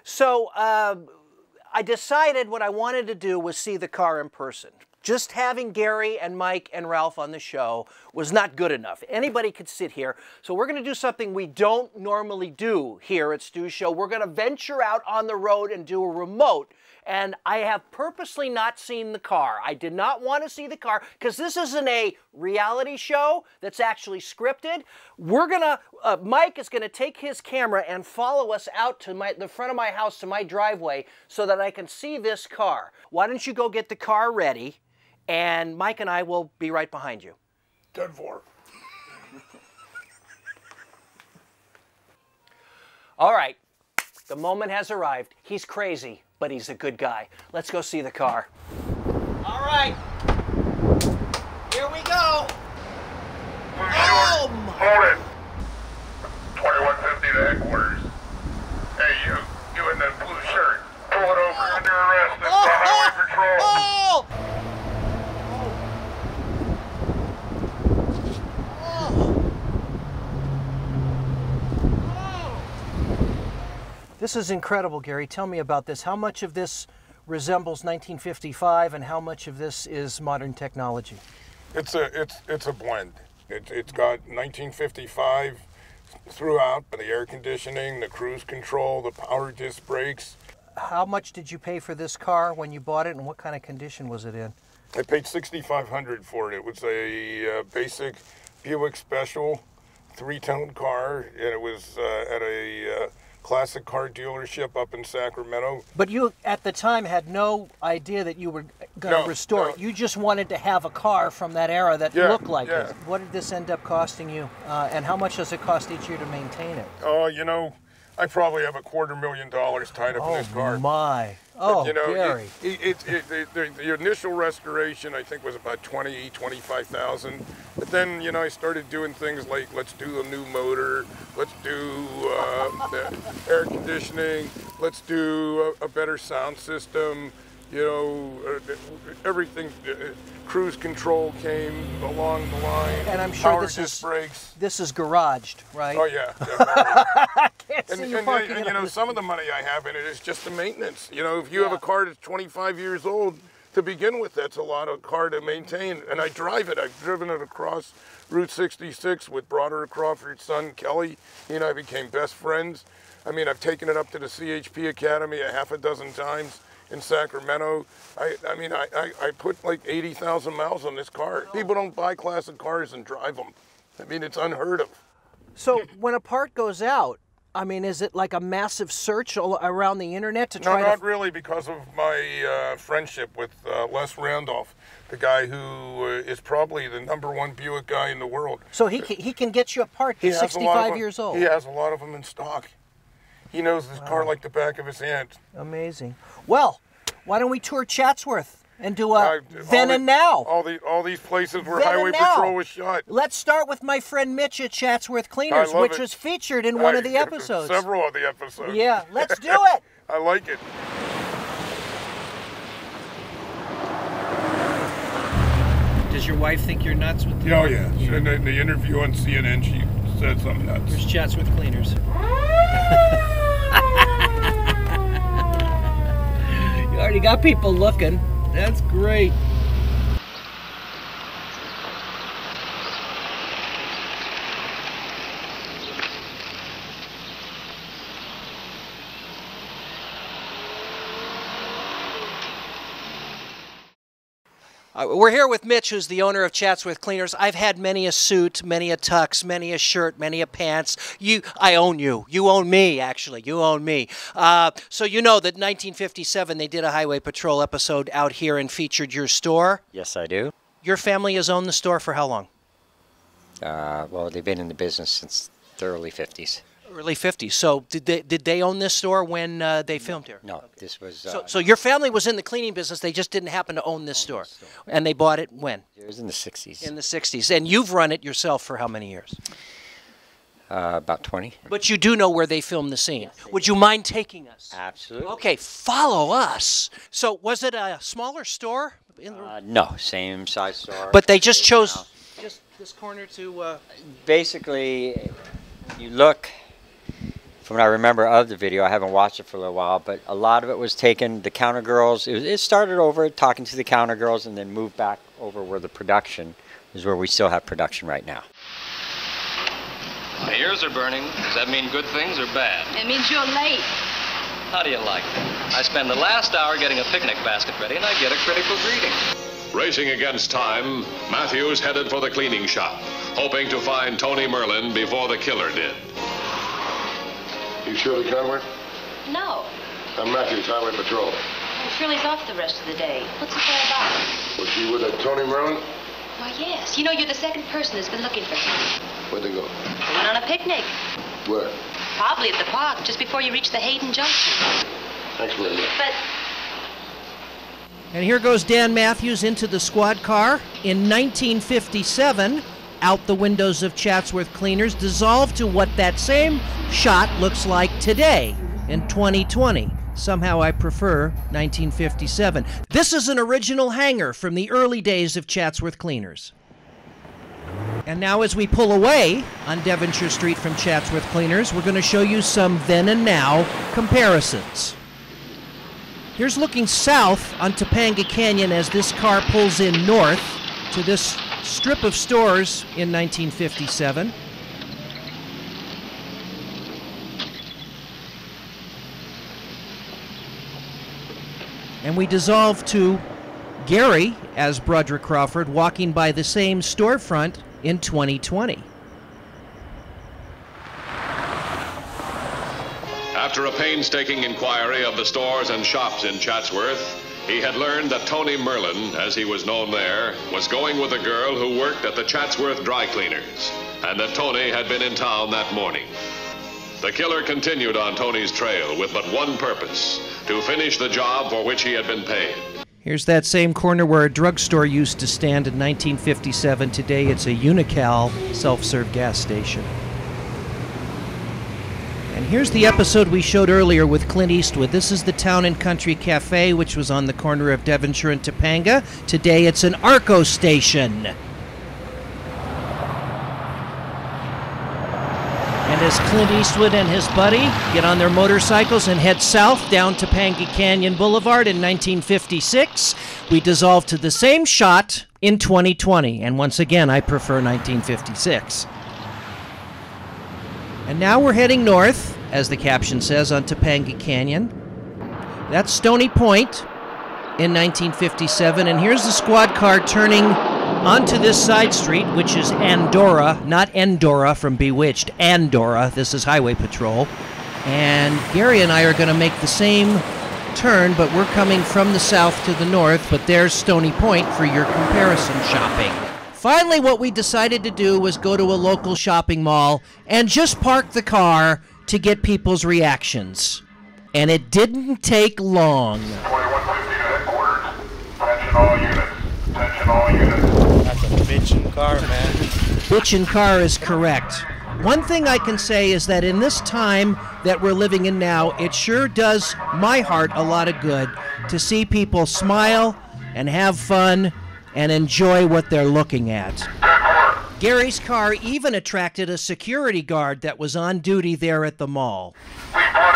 So I decided what I wanted to do was see the car in person. Just having Gary and Mike and Ralph on the show was not good enough. Anybody could sit here. So we're going to do something we don't normally do here at Stu's Show. We're going to venture out on the road and do a remote. And I have purposely not seen the car. I did not want to see the car because this isn't a reality show that's actually scripted. We're gonna, Mike is gonna take his camera and follow us out to the front of my house to my driveway so that I can see this car. Why don't you go get the car ready, and Mike and I will be right behind you. 10-4. All right, the moment has arrived. He's crazy, but he's a good guy. Let's go see the car. All right, here we go. Hold it. 2150 to headquarters. Hey, you in that blue shirt. Pull it over under arrest. That's the highway patrol. Oh! This is incredible, Gary. Tell me about this. How much of this resembles 1955 and how much of this is modern technology? It's a blend. It's got 1955 throughout, the air conditioning, the cruise control, the power disc brakes. How much did you pay for this car when you bought it, and what kind of condition was it in? I paid $6,500 for it. It was a basic Buick Special 3-tone car, and it was at a classic car dealership up in Sacramento. But you, at the time, had no idea that you were going to restore it. You just wanted to have a car from that era that looked like it. What did this end up costing you? And how much does it cost each year to maintain it? Oh, you know, I probably have $250,000 tied up in this car. Oh, my. Oh, but, you know, Gary. The initial restoration, I think, was about $25,000. But then, you know, I started doing things like, let's do a new motor, let's do the air conditioning, let's do a better sound system, you know, everything. Cruise control came along the line. And I'm sure this is garaged, right? Oh, yeah. I can't see you parking and you know, some of the money I have in it is just the maintenance. You know, if you have a car that's 25 years old, to begin with, that's a lot of car to maintain. And I drive it. I've driven it across Route 66 with Broderick Crawford's son, Kelly. He and I became best friends. I mean, I've taken it up to the CHP Academy a half a dozen times in Sacramento. I put like 80,000 miles on this car. People don't buy classic cars and drive them. I mean, it's unheard of. So when a part goes out, I mean, is it like a massive search around the internet to try to... No, not really, because of my friendship with Les Randolph, the guy who is probably the #1 Buick guy in the world. So he can get you a part that's 65 years old. He has a lot of them in stock. He knows this car like the back of his hand. Amazing. Well, why don't we tour Chatsworth and do a then and now? All these places where Highway Patrol was shot. Let's start with my friend Mitch at Chatsworth Cleaners, which was featured in one of the episodes. Several of the episodes. Yeah, let's do it. I like it. Does your wife think you're nuts with Oh, yeah. In the interview on CNN, she said something nuts. There's Chatsworth Cleaners. You already got people looking. That's great. We're here with Mitch, who's the owner of Chatsworth Cleaners. I've had many a suit, many a tux, many a shirt, many a pants. I own you. You own me, actually. You own me. So you know that 1957 they did a Highway Patrol episode out here and featured your store? Yes, I do. Your family has owned the store for how long? Well, they've been in the business since the early 50s. Early 50s. So did they own this store when they filmed here? No, this was... So your family was in the cleaning business, they just didn't happen to own this store. And they bought it when? It was in the 60s. In the 60s. And you've run it yourself for how many years? About 20. But you do know where they filmed the scene. Yes, would you mind taking us? Absolutely. Okay, follow us. So was it a smaller store? No, same size store. But they just chose just this corner to... Basically, you look... from what I remember of the video, I haven't watched it for a little while, but a lot of it was taken, the counter girls, it started over talking to the counter girls and then moved back over where the production is, where we still have production right now. My ears are burning. Does that mean good things or bad? It means you're late. How do you like that? I spend the last hour getting a picnic basket ready and I get a critical greeting. Racing against time, Matthews headed for the cleaning shop, hoping to find Tony Merlin before the killer did. You Shirley Conway? No. I'm Matthews, Highway Patrol. Well, Shirley's off the rest of the day. What's it all about? Was she with a Tony Merlin? Why, yes. You know, you're the second person that's been looking for him. Where'd they go? They went on a picnic. Where? Probably at the park, just before you reach the Hayden Junction. Thanks very much. But And here goes Dan Matthews into the squad car. In 1957, out the windows of Chatsworth Cleaners, dissolved to what that same shot looks like today in 2020. Somehow I prefer 1957. This is an original hangar from the early days of Chatsworth Cleaners. And now as we pull away on Devonshire Street from Chatsworth Cleaners, we're going to show you some then and now comparisons. Here's looking south on Topanga Canyon as this car pulls in north to this strip of stores in 1957. And we dissolve to Gary as Broderick Crawford walking by the same storefront in 2020. After a painstaking inquiry of the stores and shops in Chatsworth, he had learned that Tony Merlin, as he was known there, was going with a girl who worked at the Chatsworth Dry Cleaners, and that Tony had been in town that morning. The killer continued on Tony's trail with but one purpose: to finish the job for which he had been paid. Here's that same corner where a drugstore used to stand in 1957. Today it's a Unical self-serve gas station. And here's the episode we showed earlier with Clint Eastwood. This is the Town and Country Cafe, which was on the corner of Devonshire and Topanga. Today it's an Arco station. And as Clint Eastwood and his buddy get on their motorcycles and head south down Topanga Canyon Boulevard in 1956, we dissolve to the same shot in 2020. And once again, I prefer 1956. And now we're heading north, as the caption says, on Topanga Canyon. That's Stony Point in 1957. And here's the squad car turning onto this side street, which is Andorra, not Endora from Bewitched, Andorra. This is Highway Patrol. And Gary and I are going to make the same turn, but we're coming from the south to the north, but there's Stony Point for your comparison shopping. Finally, what we decided to do was go to a local shopping mall and just park the car to get people's reactions. And it didn't take long. 2150 to headquarters. Attention all units. Attention all units. That's a bitchin' car, man. Bitchin' car is correct. One thing I can say is that in this time that we're living in now, it sure does my heart a lot of good to see people smile and have fun and enjoy what they're looking at. Gary's car even attracted a security guard that was on duty there at the mall. We brought